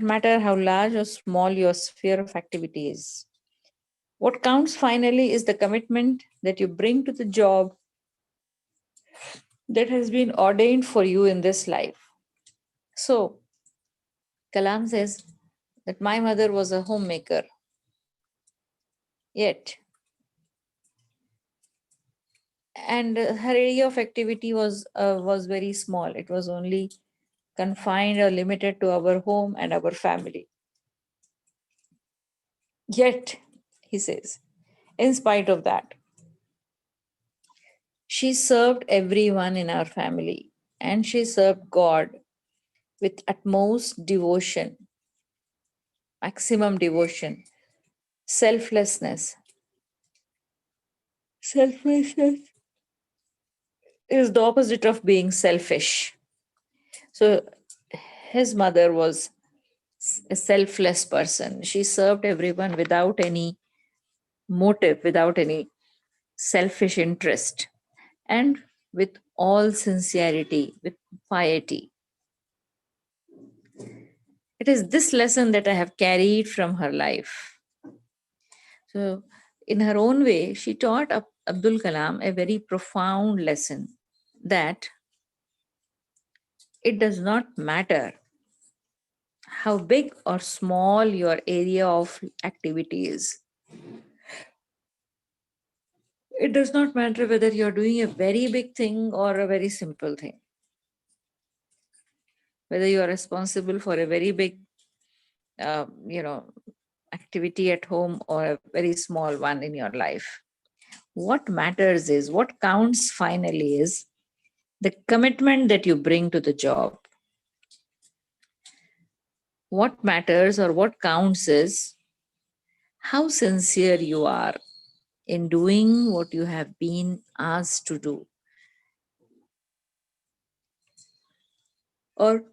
matter how large or small your sphere of activity is. What counts finally is the commitment that you bring to the job that has been ordained for you in this life. So, Kalam says that my mother was a homemaker, yet, and her area of activity was very small. It was only confined or limited to our home and our family. Yet, he says, in spite of that, she served everyone in our family and she served God with utmost devotion, maximum devotion, selflessness. Selflessness is the opposite of being selfish. So his mother was a selfless person. She served everyone without any motive, without any selfish interest, and with all sincerity, with piety. It is this lesson that I have carried from her life. So, in her own way, she taught Abdul Kalam a very profound lesson that it does not matter how big or small your area of activity is. It does not matter whether you're doing a very big thing or a very simple thing. Whether you are responsible for a very big, uh, you know, activity at home or a very small one in your life. What matters is, what counts finally is the commitment that you bring to the job. What matters or what counts is how sincere you are in doing what you have been asked to do, or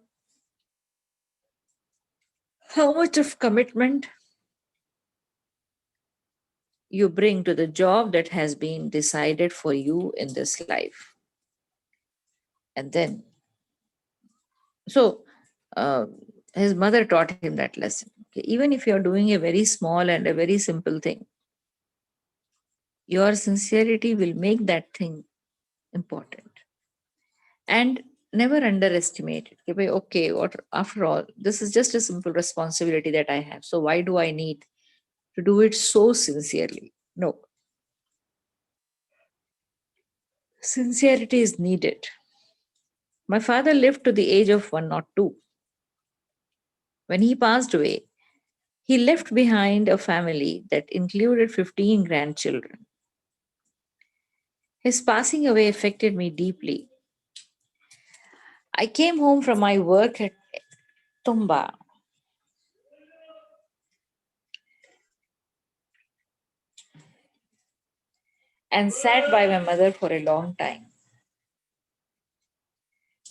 how much of commitment you bring to the job that has been decided for you in this life. And then, so uh, his mother taught him that lesson. Okay, even if you're doing a very small and a very simple thing, your sincerity will make that thing important. And never underestimate it. Okay, what, after all, this is just a simple responsibility that I have. So why do I need to do it so sincerely? No. Sincerity is needed. My father lived to the age of 102. When he passed away, he left behind a family that included 15 grandchildren. His passing away affected me deeply. I came home from my work at Tumba and sat by my mother for a long time.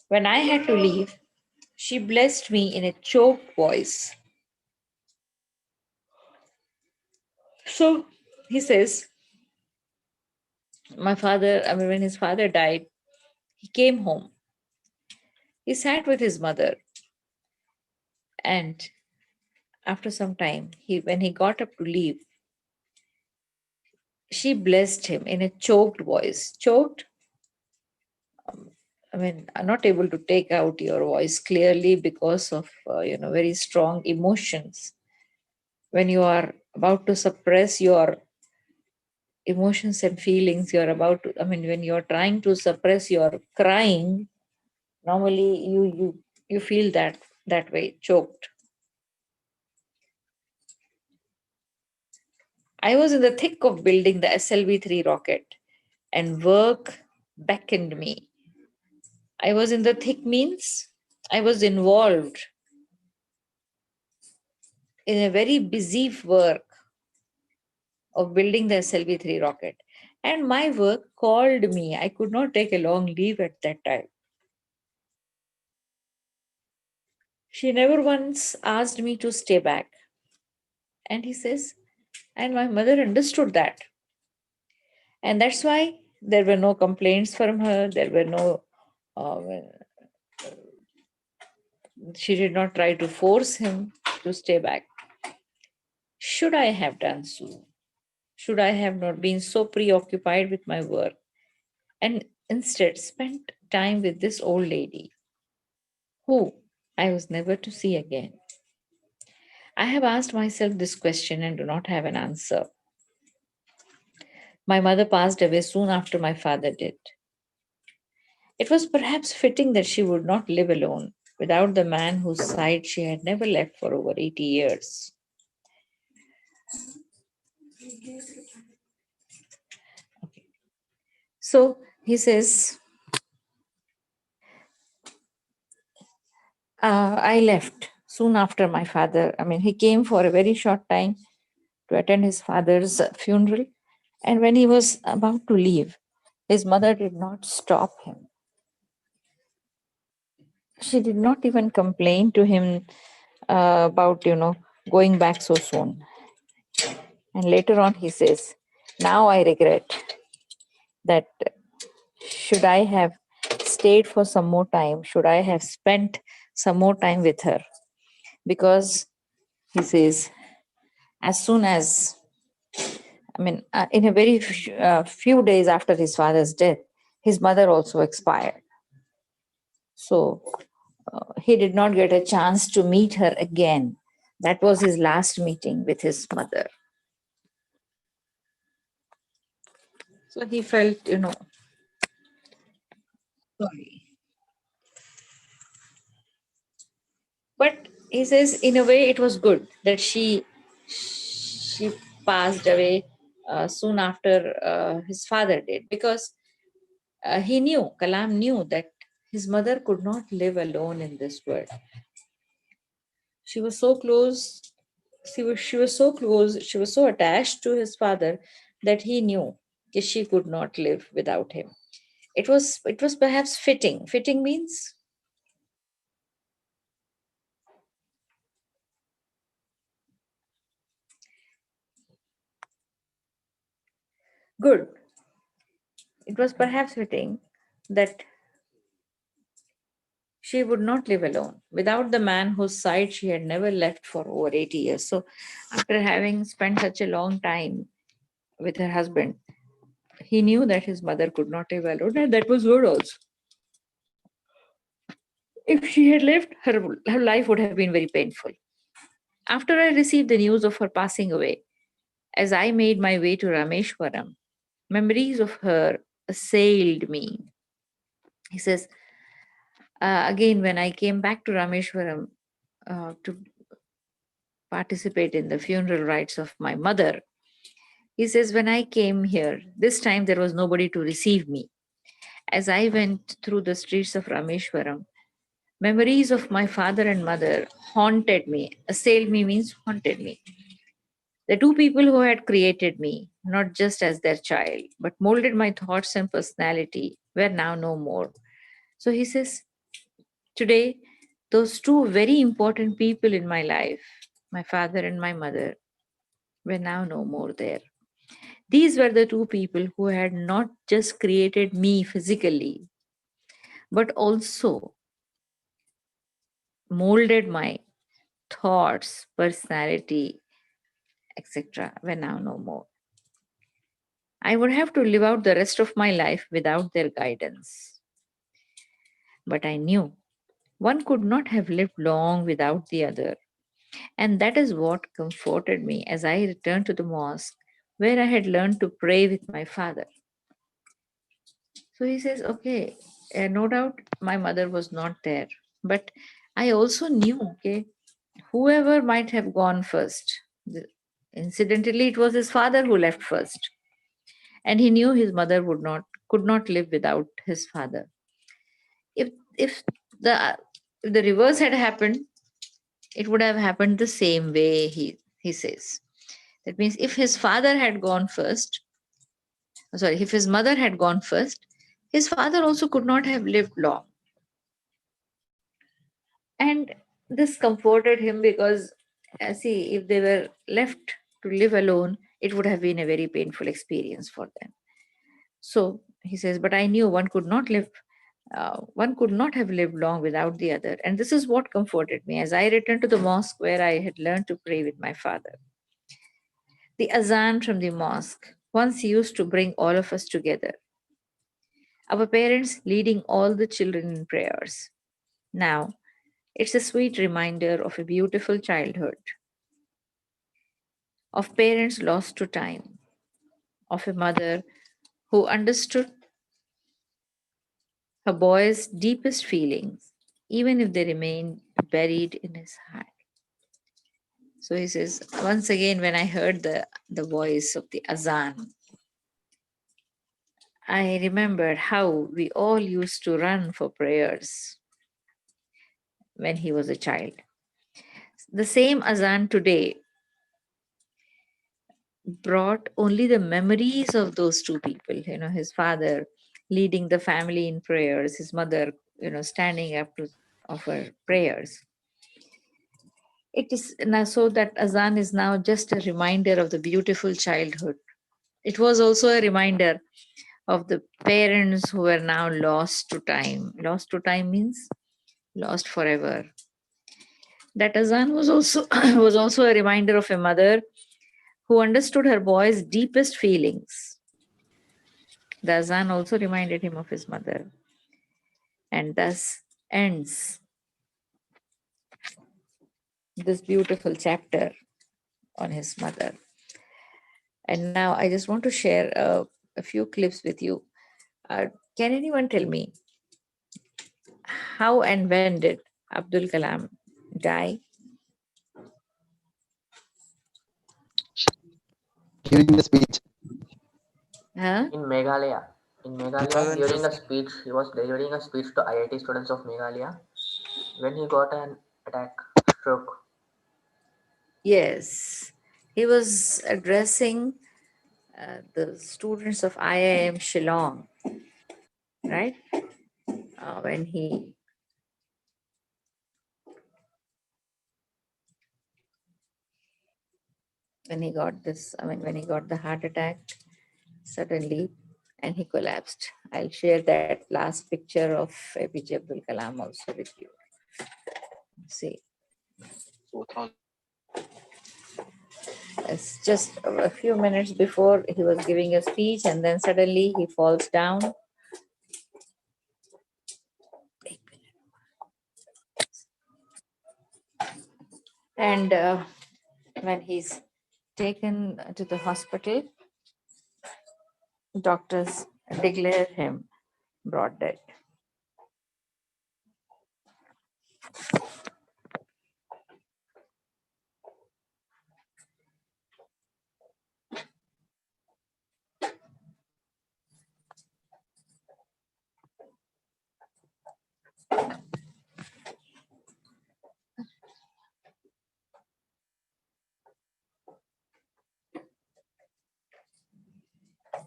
When I had to leave, she blessed me in a choked voice. So he says, when his father died, he came home. He sat with his mother, and after some time, when he got up to leave, she blessed him in a choked voice. Choked, I'm not able to take out your voice clearly because of very strong emotions. When you are about to suppress your emotions and feelings, when you're trying to suppress your crying, normally you feel that way, choked. I was in the thick of building the SLV-3 rocket, and work beckoned me. I was in the thick means I was involved in a very busy work of building the SLV-3 rocket. And my work called me. I could not take a long leave at that time. She never once asked me to stay back. And he says, and my mother understood that. And that's why there were no complaints from her. There were no She did not try to force him to stay back. Should I have done so? Should I have not been so preoccupied with my work and instead spent time with this old lady who I was never to see again? I have asked myself this question and do not have an answer. My mother passed away soon after my father did. It was perhaps fitting that she would not live alone without the man whose side she had never left for over 80 years. Okay. So he says, I left soon after my father. I mean, he came for a very short time to attend his father's funeral. And when he was about to leave, his mother did not stop him. She did not even complain to him about, going back so soon. And later on, he says, now I regret that should I have stayed for some more time, should I have spent some more time with her? Because he says, as soon as, in a very few days after his father's death, his mother also expired. So he did not get a chance to meet her again. That was his last meeting with his mother. So he felt, sorry. But he says, in a way, it was good that she passed away soon after his father did, because Kalam knew that his mother could not live alone in this world. She was so close. She was so close. She was so attached to his father that he knew that she could not live without him. It was perhaps fitting. Fitting means good. It was perhaps fitting that she would not live alone without the man whose side she had never left for over 80 years. So, after having spent such a long time with her husband, he knew that his mother could not live alone, and that was good also. If she had lived, her life would have been very painful. After I received the news of her passing away, as I made my way to Rameshwaram, memories of her assailed me. He says, again, when I came back to Rameshwaram to participate in the funeral rites of my mother, he says, when I came here, this time there was nobody to receive me. As I went through the streets of Rameshwaram, memories of my father and mother haunted me. Assailed me means haunted me. The two people who had created me, not just as their child, but molded my thoughts and personality, were now no more. So he says, today, those two very important people in my life, my father and my mother, were now no more there. These were the two people who had not just created me physically, but also molded my thoughts, personality, etc., were now no more. I would have to live out the rest of my life without their guidance. But I knew one could not have lived long without the other. And that is what comforted me as I returned to the mosque where I had learned to pray with my father. So he says, okay, no doubt my mother was not there. But I also knew, okay, whoever might have gone first, incidentally, it was his father who left first. And he knew his mother could not live without his father. If the if the reverse had happened, it would have happened the same way, he says. That means if his father had gone first, sorry, if his mother had gone first, his father also could not have lived long. And this comforted him because, see, if they were left to live alone, it would have been a very painful experience for them. So he says, but I knew one could not live One could not have lived long without the other. And this is what comforted me as I returned to the mosque where I had learned to pray with my father. The azan from the mosque once used to bring all of us together, our parents leading all the children in prayers. Now, it's a sweet reminder of a beautiful childhood, of parents lost to time, of a mother who understood her boy's deepest feelings, even if they remained buried in his heart. So he says, once again, when I heard the voice of the azan, I remembered how we all used to run for prayers when he was a child. The same azan today brought only the memories of those two people, his father leading the family in prayers, his mother, standing up to offer prayers. It is now so that azan is now just a reminder of the beautiful childhood. It was also a reminder of the parents who were now lost to time. Lost to time means lost forever. That azan was also was also a reminder of a mother who understood her boy's deepest feelings. The azan also reminded him of his mother, and thus ends this beautiful chapter on his mother. And now I just want to share a few clips with you. Can anyone tell me how and when did Abdul Kalam die? During the speech. Huh? In Meghalaya. During a 2015. speech, he was delivering a speech to IIT students of Meghalaya when he got an attack, stroke. Yes, he was addressing the students of IIM Shillong, right? When he got this, when he got the heart attack suddenly and he collapsed. I'll share that last picture of APJ Abdul Kalam also with you. See, 2000. it's just a few minutes before he was giving a speech and then suddenly he falls down. And when he's taken to the hospital, doctors declare him brought dead.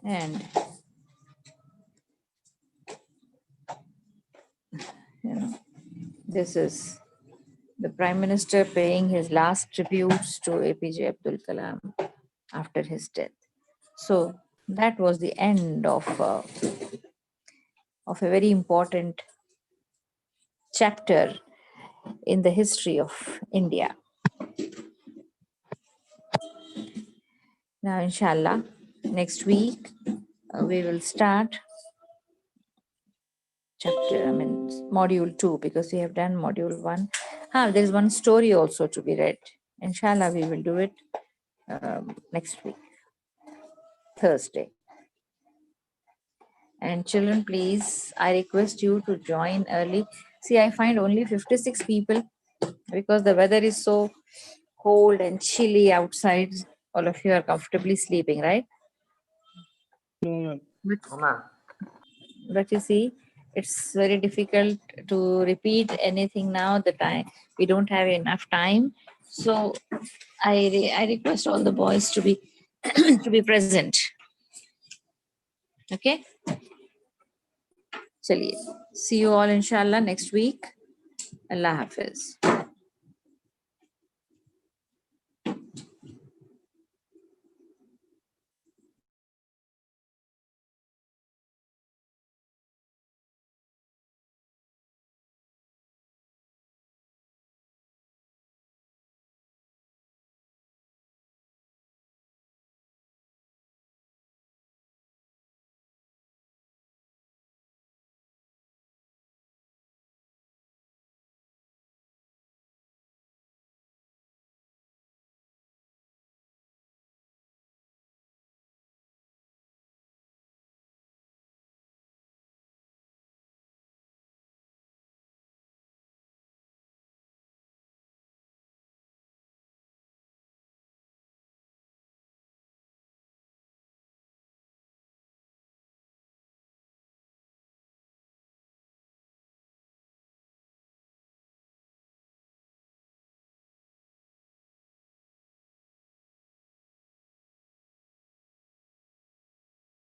And this is the Prime Minister paying his last tributes to APJ Abdul Kalam after his death. So that was the end of a very important chapter in the history of India. Now, inshallah, next week we will start module 2 because we have done module 1. There is one story also to be read. Inshallah, we will do it next week, Thursday. And children, please, I request you to join early. See, I find only 56 people because the weather is so cold and chilly outside. All of you are comfortably sleeping, right? No, Oh, ma'am. But you see, it's very difficult to repeat anything now. The time we don't have enough time, so I request all the boys to be to be present. Okay. Chaliye. See you all inshallah next week. Allah Hafiz.